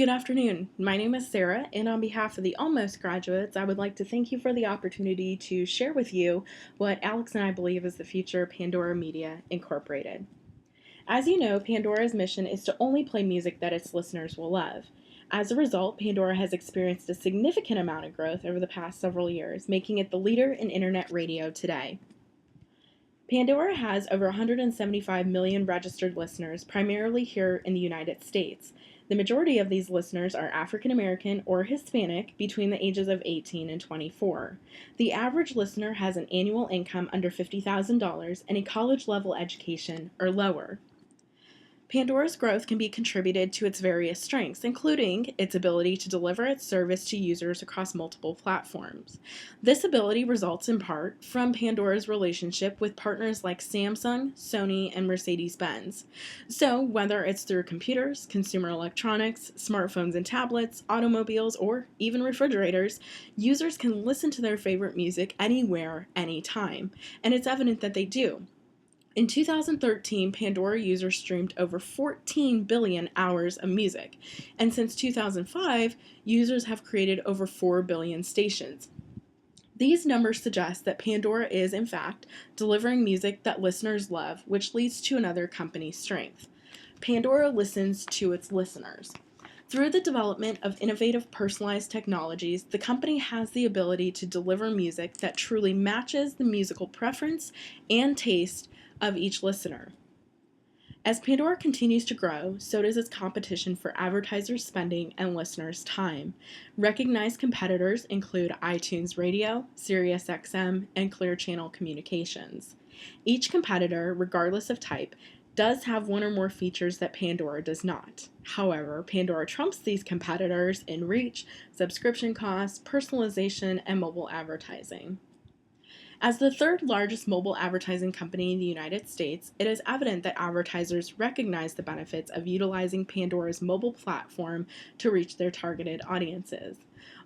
Good afternoon. My name is Sarah, and on behalf of the Almost graduates, I would like to thank you for the opportunity to share with you what Alex and I believe is the future of Pandora Media Incorporated. As you know, Pandora's mission is to only play music that its listeners will love. As a result, Pandora has experienced a significant amount of growth over the past several years, making it the leader in internet radio today. Pandora has over 175 million registered listeners, primarily here in the United States. The majority of these listeners are African American or Hispanic between the ages of 18 and 24. The average listener has an annual income under $50,000 and a college level education or lower. Pandora's growth can be contributed to its various strengths, including its ability to deliver its service to users across multiple platforms. This ability results in part from Pandora's relationship with partners like Samsung, Sony, and Mercedes-Benz. So, whether it's through computers, consumer electronics, smartphones and tablets, automobiles, or even refrigerators, users can listen to their favorite music anywhere, anytime. And it's evident that they do. In 2013, Pandora users streamed over 14 billion hours of music, and since 2005, users have created over 4 billion stations. These numbers suggest that Pandora is, in fact, delivering music that listeners love, which leads to another company's strength. Pandora listens to its listeners. Through the development of innovative personalized technologies, the company has the ability to deliver music that truly matches the musical preference and taste of each listener. As Pandora continues to grow, so does its competition for advertisers' spending and listeners' time. Recognized competitors include iTunes Radio, SiriusXM, and Clear Channel Communications. Each competitor, regardless of type, does have one or more features that Pandora does not. However, Pandora trumps these competitors in reach, subscription costs, personalization, and mobile advertising. As the third largest mobile advertising company in the United States, it is evident that advertisers recognize the benefits of utilizing Pandora's mobile platform to reach their targeted audiences.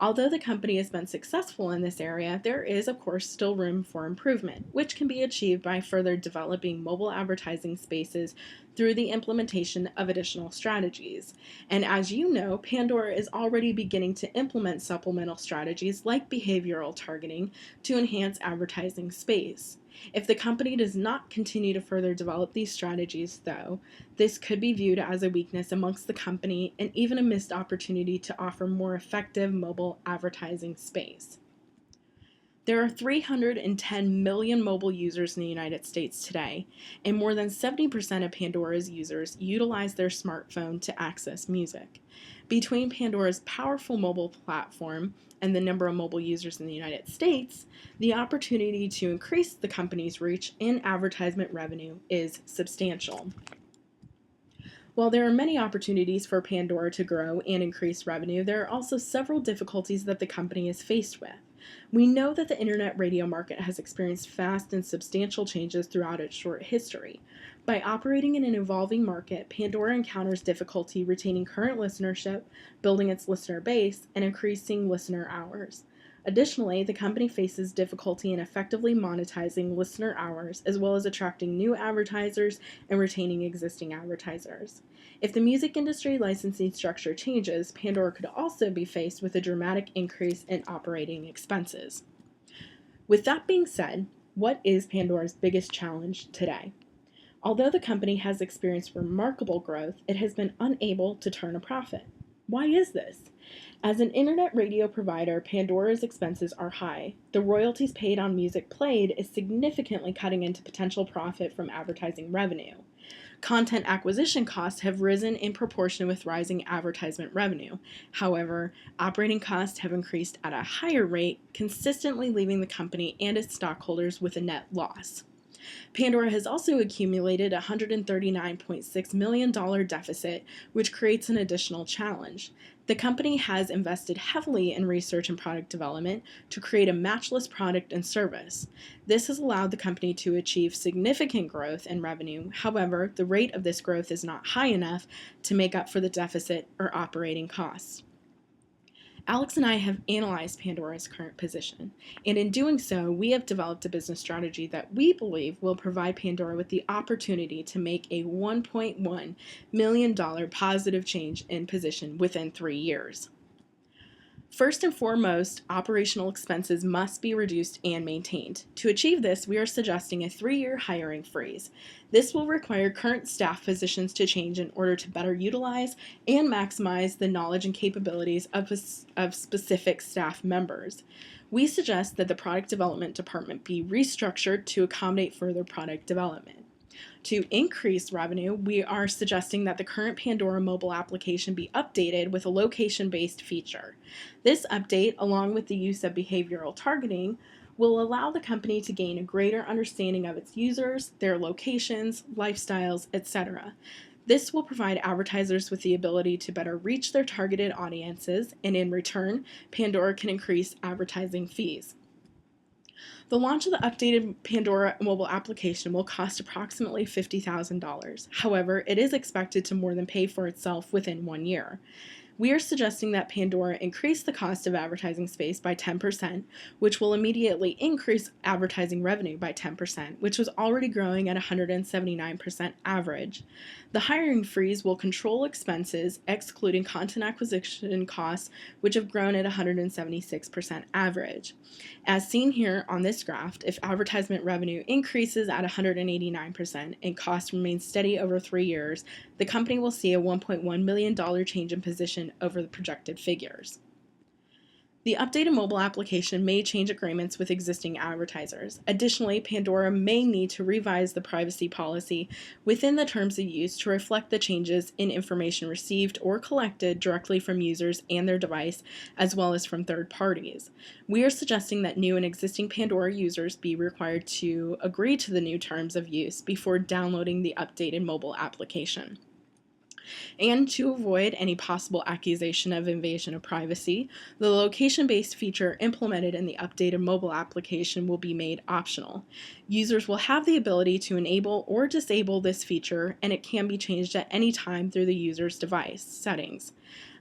Although the company has been successful in this area, there is, of course, still room for improvement, which can be achieved by further developing mobile advertising spaces through the implementation of additional strategies. And as you know, Pandora is already beginning to implement supplemental strategies like behavioral targeting to enhance advertising space. If the company does not continue to further develop these strategies, though, this could be viewed as a weakness amongst the company and even a missed opportunity to offer more effective mobile advertising space. There are 310 million mobile users in the United States today, and more than 70% of Pandora's users utilize their smartphone to access music. Between Pandora's powerful mobile platform and the number of mobile users in the United States, the opportunity to increase the company's reach and advertisement revenue is substantial. While there are many opportunities for Pandora to grow and increase revenue, there are also several difficulties that the company is faced with. We know that the internet radio market has experienced fast and substantial changes throughout its short history. By operating in an evolving market, Pandora encounters difficulty retaining current listenership, building its listener base, and increasing listener hours. Additionally, the company faces difficulty in effectively monetizing listener hours, as well as attracting new advertisers and retaining existing advertisers. If the music industry licensing structure changes, Pandora could also be faced with a dramatic increase in operating expenses. With that being said, what is Pandora's biggest challenge today? Although the company has experienced remarkable growth, it has been unable to turn a profit. Why is this? As an internet radio provider, Pandora's expenses are high. The royalties paid on music played is significantly cutting into potential profit from advertising revenue. Content acquisition costs have risen in proportion with rising advertisement revenue. However, operating costs have increased at a higher rate, consistently leaving the company and its stockholders with a net loss. Pandora has also accumulated a $139.6 million deficit, which creates an additional challenge. The company has invested heavily in research and product development to create a matchless product and service. This has allowed the company to achieve significant growth in revenue. However, the rate of this growth is not high enough to make up for the deficit or operating costs. Alex and I have analyzed Pandora's current position, and in doing so, we have developed a business strategy that we believe will provide Pandora with the opportunity to make a $1.1 million positive change in position within 3 years. First and foremost, operational expenses must be reduced and maintained. To achieve this, we are suggesting a 3-year hiring freeze. This will require current staff positions to change in order to better utilize and maximize the knowledge and capabilities of specific staff members. We suggest that the product development department be restructured to accommodate further product development. To increase revenue, we are suggesting that the current Pandora mobile application be updated with a location-based feature. This update, along with the use of behavioral targeting, will allow the company to gain a greater understanding of its users, their locations, lifestyles, etc. This will provide advertisers with the ability to better reach their targeted audiences, and in return, Pandora can increase advertising fees. The launch of the updated Pandora mobile application will cost approximately $50,000. However, it is expected to more than pay for itself within 1 year. We are suggesting that Pandora increase the cost of advertising space by 10%, which will immediately increase advertising revenue by 10%, which was already growing at 179% average. The hiring freeze will control expenses, excluding content acquisition costs, which have grown at 176% average. As seen here on this graph, if advertisement revenue increases at 189% and costs remain steady over 3 years, the company will see a $1.1 million change in position over the projected figures. The updated mobile application may change agreements with existing advertisers. Additionally, Pandora may need to revise the privacy policy within the terms of use to reflect the changes in information received or collected directly from users and their device, as well as from third parties. We are suggesting that new and existing Pandora users be required to agree to the new terms of use before downloading the updated mobile application. And to avoid any possible accusation of invasion of privacy, the location-based feature implemented in the updated mobile application will be made optional. Users will have the ability to enable or disable this feature, and it can be changed at any time through the user's device settings.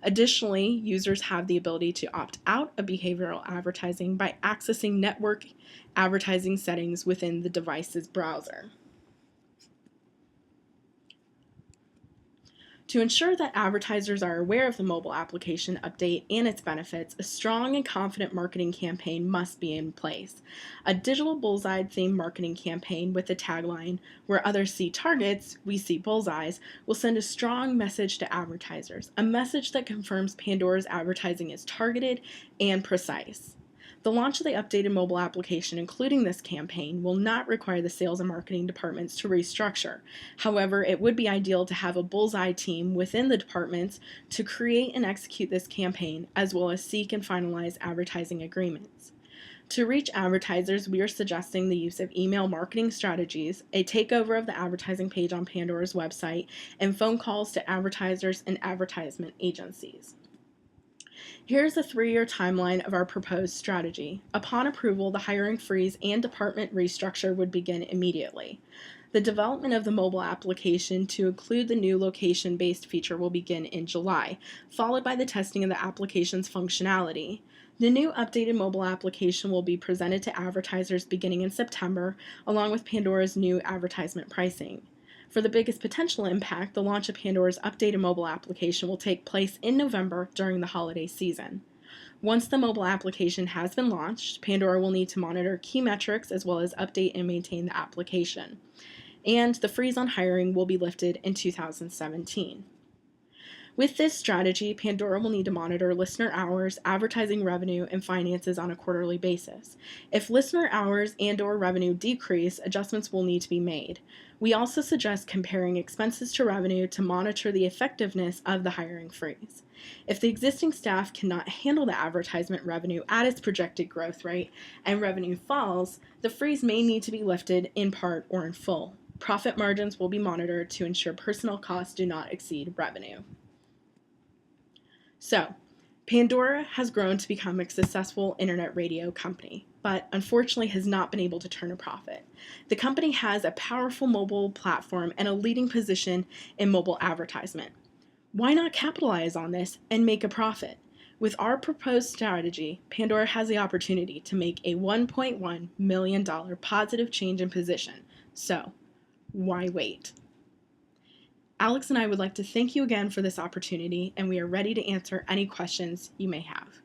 Additionally, users have the ability to opt out of behavioral advertising by accessing network advertising settings within the device's browser. To ensure that advertisers are aware of the mobile application update and its benefits, a strong and confident marketing campaign must be in place. A digital bullseye themed marketing campaign with the tagline, "Where others see targets, we see bullseyes," will send a strong message to advertisers, a message that confirms Pandora's advertising is targeted and precise. The launch of the updated mobile application, including this campaign, will not require the sales and marketing departments to restructure. However, it would be ideal to have a bullseye team within the departments to create and execute this campaign, as well as seek and finalize advertising agreements. To reach advertisers, we are suggesting the use of email marketing strategies, a takeover of the advertising page on Pandora's website, and phone calls to advertisers and advertisement agencies. Here's a 3-year timeline of our proposed strategy. Upon approval, the hiring freeze and department restructure would begin immediately. The development of the mobile application to include the new location-based feature will begin in July, followed by the testing of the application's functionality. The new updated mobile application will be presented to advertisers beginning in September, along with Pandora's new advertisement pricing. For the biggest potential impact, the launch of Pandora's updated mobile application will take place in November during the holiday season. Once the mobile application has been launched, Pandora will need to monitor key metrics as well as update and maintain the application. And the freeze on hiring will be lifted in 2017. With this strategy, Pandora will need to monitor listener hours, advertising revenue, and finances on a quarterly basis. If listener hours and/or revenue decrease, adjustments will need to be made. We also suggest comparing expenses to revenue to monitor the effectiveness of the hiring freeze. If the existing staff cannot handle the advertisement revenue at its projected growth rate and revenue falls, the freeze may need to be lifted in part or in full. Profit margins will be monitored to ensure personnel costs do not exceed revenue. So, Pandora has grown to become a successful internet radio company, but unfortunately has not been able to turn a profit. The company has a powerful mobile platform and a leading position in mobile advertisement. Why not capitalize on this and make a profit? With our proposed strategy, Pandora has the opportunity to make a $1.1 million positive change in position. So, why wait? Alex and I would like to thank you again for this opportunity, and we are ready to answer any questions you may have.